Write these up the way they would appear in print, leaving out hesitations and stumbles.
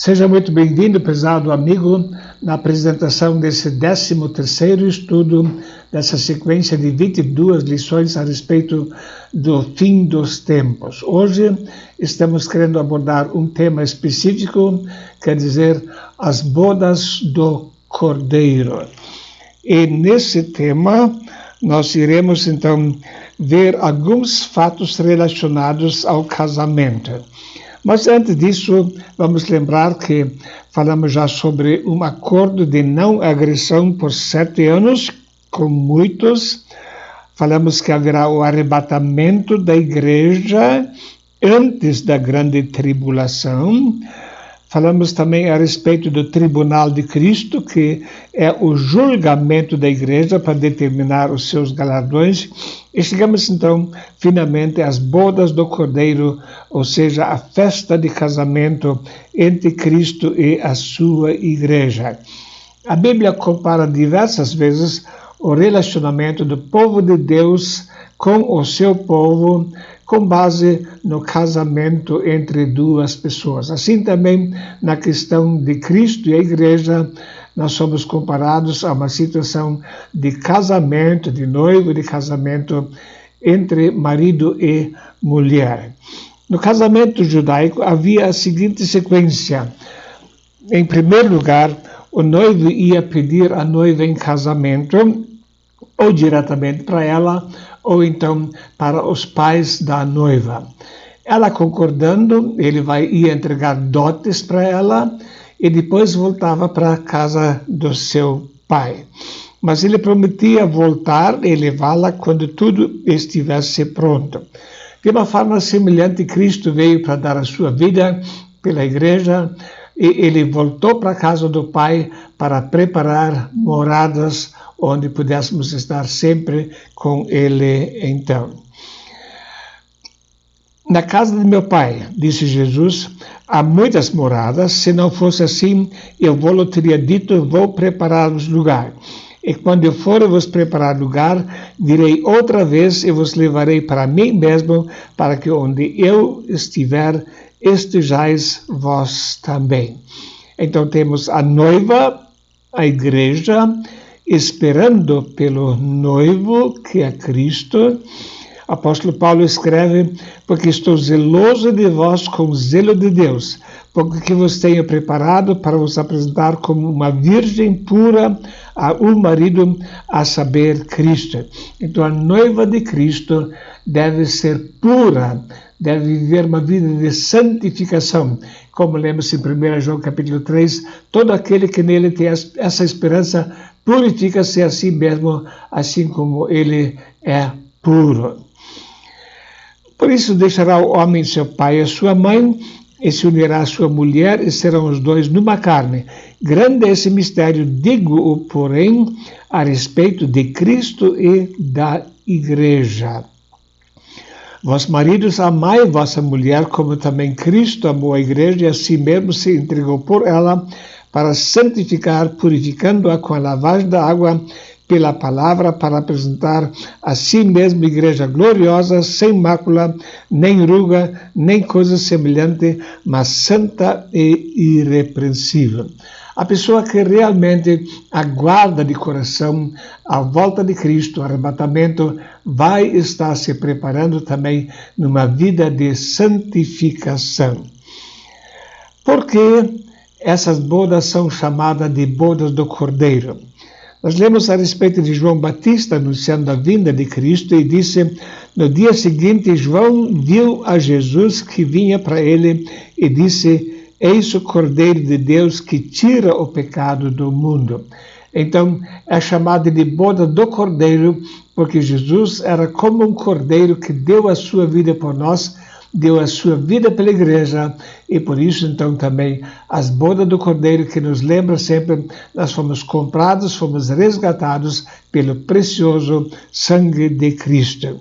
Seja muito bem-vindo, prezado amigo, na apresentação desse 13º estudo dessa sequência de 22 lições a respeito do fim dos tempos. Hoje estamos querendo abordar um tema específico, quer dizer, as bodas do Cordeiro. E nesse tema nós iremos então ver alguns fatos relacionados ao casamento. Mas antes disso, vamos lembrar que falamos já sobre um acordo de não agressão por 7 anos, com muitos. Falamos que haverá o arrebatamento da igreja antes da grande tribulação. Falamos também a respeito do tribunal de Cristo, que é o julgamento da igreja para determinar os seus galardões. E chegamos então, finalmente, às bodas do Cordeiro, ou seja, a festa de casamento entre Cristo e a sua igreja. A Bíblia compara diversas vezes o relacionamento do povo de Deus com o seu povo, com base no casamento entre duas pessoas. Assim também, na questão de Cristo e a igreja, nós somos comparados a uma situação de casamento, de noivo, de casamento entre marido e mulher. No casamento judaico havia a seguinte sequência. Em primeiro lugar, o noivo ia pedir a noiva em casamento, ou diretamente para ela, ou então para os pais da noiva. Ela concordando, ele ia entregar dotes para ela e depois voltava para a casa do seu pai. Mas ele prometia voltar e levá-la quando tudo estivesse pronto. De uma forma semelhante, Cristo veio para dar a sua vida pela igreja e ele voltou para a casa do pai para preparar moradas onde pudéssemos estar sempre com ele então. Na casa de meu pai, disse Jesus, há muitas moradas, se não fosse assim, eu vou teria dito, vou preparar-vos lugar. E quando eu for vos preparar lugar, virei outra vez e vos levarei para mim mesmo, para que onde eu estiver, estejais vós também. Então temos a noiva, a igreja, esperando pelo noivo, que é Cristo. O apóstolo Paulo escreve, porque estou zeloso de vós com o zelo de Deus, porque vos tenho preparado para vos apresentar como uma virgem pura a um marido, a saber, Cristo. Então a noiva de Cristo deve ser pura, deve viver uma vida de santificação. Como lemos em 1 João capítulo 3, todo aquele que nele tem essa esperança purifica-se a si mesmo, assim como ele é puro. Por isso deixará o homem seu pai e a sua mãe, e se unirá à sua mulher, e serão os dois numa carne. Grande é esse mistério, digo-o, porém, a respeito de Cristo e da igreja. Vós, maridos, amai vossa mulher, como também Cristo amou a igreja, e a si mesmo se entregou por ela, para santificar, purificando-a com a lavagem da água pela palavra, para apresentar a si mesmo igreja gloriosa, sem mácula, nem ruga, nem coisa semelhante, mas santa e irrepreensível. A pessoa que realmente aguarda de coração a volta de Cristo, o arrebatamento, vai estar se preparando também numa vida de santificação. Por que essas bodas são chamadas de bodas do Cordeiro? Nós lemos a respeito de João Batista anunciando a vinda de Cristo e disse, no dia seguinte, João viu a Jesus que vinha para ele e disse, eis o Cordeiro de Deus que tira o pecado do mundo. Então, é chamada de boda do Cordeiro, porque Jesus era como um cordeiro que deu a sua vida por nós, deu a sua vida pela igreja, e por isso então também as bodas do Cordeiro que nos lembra sempre, nós fomos comprados, fomos resgatados pelo precioso sangue de Cristo.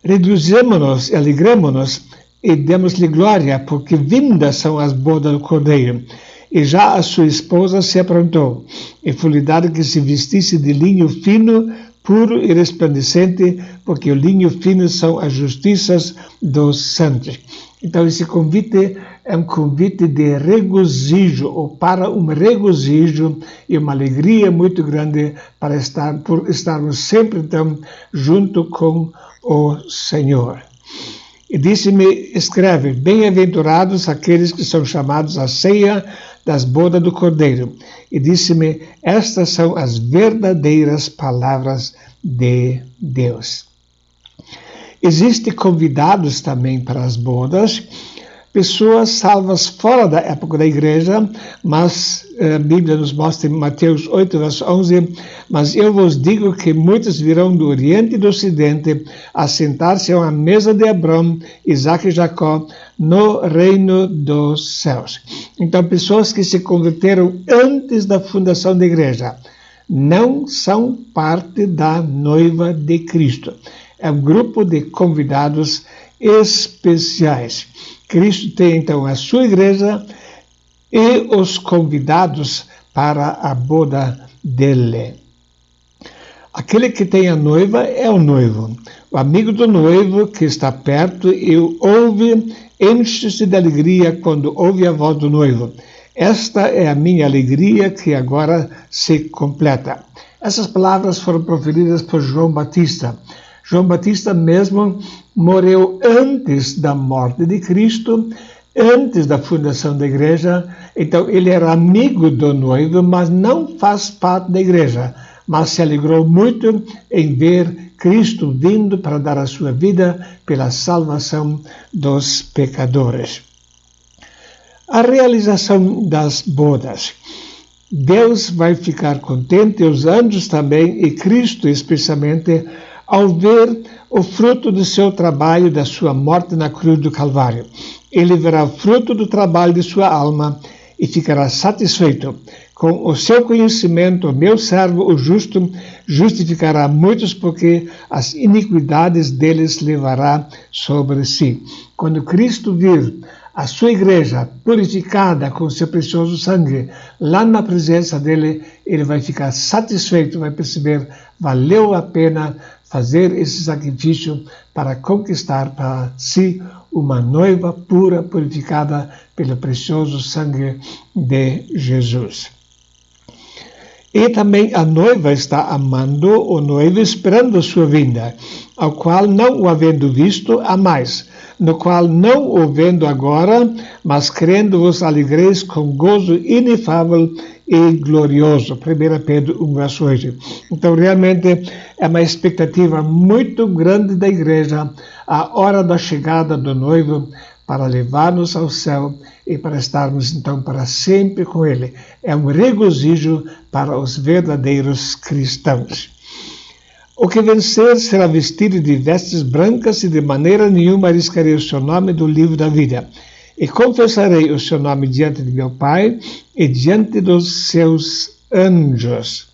Reduzimos-nos, alegremos-nos e demos-lhe glória, porque vindas são as bodas do Cordeiro. E já a sua esposa se aprontou, e foi-lhe dado que se vestisse de linho fino, puro e resplandecente, porque o linho fino são as justiças dos santos. Então esse convite é um convite de regozijo, ou para um regozijo e uma alegria muito grande por estarmos sempre, então, junto com o Senhor. E disse-me, escreve, bem-aventurados aqueles que são chamados à ceia das bodas do Cordeiro. E disse-me, estas são as verdadeiras palavras de Deus. Existem convidados também para as bodas, pessoas salvas fora da época da igreja, mas a Bíblia nos mostra em Mateus 8, verso 11, mas eu vos digo que muitos virão do Oriente e do Ocidente a sentar-se a uma mesa de Abraão, Isaac e Jacó no reino dos céus. Então, pessoas que se converteram antes da fundação da igreja não são parte da noiva de Cristo. É um grupo de convidados especiais. Cristo tem, então, a sua igreja e os convidados para a boda dele. Aquele que tem a noiva é o noivo. O amigo do noivo que está perto e ouve, enche-se de alegria quando ouve a voz do noivo. Esta é a minha alegria que agora se completa. Essas palavras foram proferidas por João Batista. João Batista mesmo morreu antes da morte de Cristo, antes da fundação da igreja. Então ele era amigo do noivo, mas não faz parte da igreja. Mas se alegrou muito em ver Cristo vindo para dar a sua vida pela salvação dos pecadores. A realização das bodas. Deus vai ficar contente, os anjos também, e Cristo especialmente, ao ver o fruto do seu trabalho, da sua morte na cruz do Calvário. Ele verá o fruto do trabalho de sua alma e ficará satisfeito. Com o seu conhecimento, o meu servo, o justo, justificará muitos, porque as iniquidades deles levará sobre si. Quando Cristo vir a sua igreja purificada com seu precioso sangue, lá na presença dele, ele vai ficar satisfeito, vai perceber, valeu a pena fazer esse sacrifício para conquistar para si uma noiva pura, purificada pelo precioso sangue de Jesus. E também a noiva está amando o noivo, esperando a sua vinda, ao qual não o havendo visto, há mais, no qual não o vendo agora, mas crendo vos alegreis com gozo inefável e glorioso. 1 Pedro 1, verso 8. Então, realmente, é uma expectativa muito grande da igreja, a hora da chegada do noivo, para levar-nos ao céu e para estarmos, então, para sempre com ele. É um regozijo para os verdadeiros cristãos. O que vencer será vestido de vestes brancas e de maneira nenhuma arriscarei o seu nome do livro da vida. E confessarei o seu nome diante de meu Pai e diante dos seus anjos.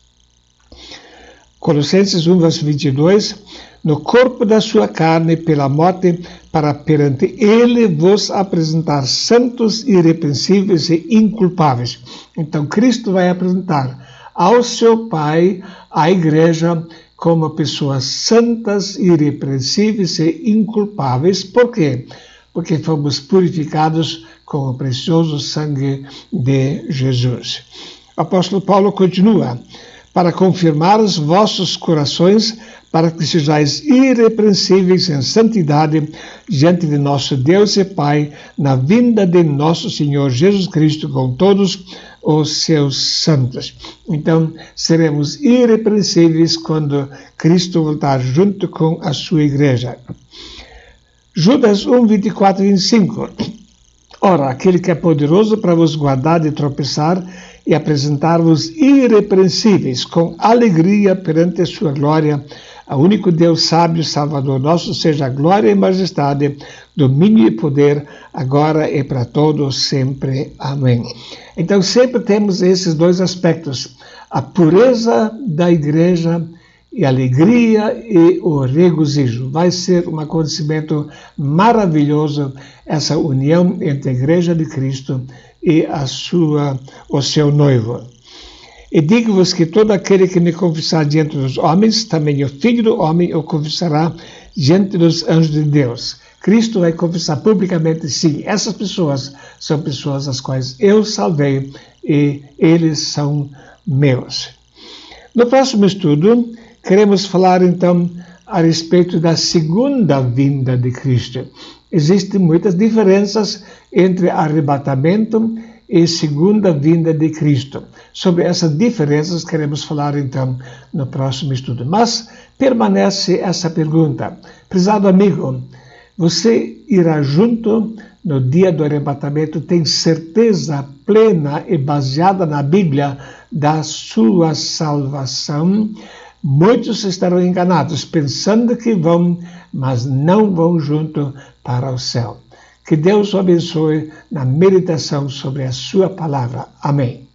Colossenses 1, verso 22, no corpo da sua carne pela morte, para perante ele vos apresentar santos, irrepreensíveis e inculpáveis. Então Cristo vai apresentar ao seu Pai a igreja como pessoas santas, irrepreensíveis e inculpáveis. Por quê? Porque fomos purificados com o precioso sangue de Jesus. O apóstolo Paulo continua, para confirmar os vossos corações, para que sejais irrepreensíveis em santidade diante de nosso Deus e Pai, na vinda de nosso Senhor Jesus Cristo com todos os seus santos. Então, seremos irrepreensíveis quando Cristo voltar junto com a sua igreja. Judas 1, 24 e 25. Ora, aquele que é poderoso para vos guardar de tropeçar e apresentar-vos irrepreensíveis com alegria perante a sua glória, ao único Deus sábio, Salvador nosso, seja a glória e majestade, domínio e poder, agora e para todos sempre. Amém. Então sempre temos esses dois aspectos, a pureza da igreja e a alegria e o regozijo. Vai ser um acontecimento maravilhoso essa união entre a igreja de Cristo e o seu noivo. E digo-vos que todo aquele que me confessar diante dos homens, também o Filho do Homem o confessará diante dos anjos de Deus. Cristo vai confessar publicamente, sim, essas pessoas são pessoas as quais eu salvei e eles são meus. No próximo estudo, queremos falar então a respeito da segunda vinda de Cristo. Existem muitas diferenças entre arrebatamento e segunda vinda de Cristo. Sobre essas diferenças queremos falar então no próximo estudo. Mas permanece essa pergunta. Prezado amigo, você irá junto no dia do arrebatamento? Tem certeza plena e baseada na Bíblia da sua salvação? Muitos estarão enganados, pensando que vão, mas não vão junto para o céu. Que Deus o abençoe na meditação sobre a sua palavra. Amém.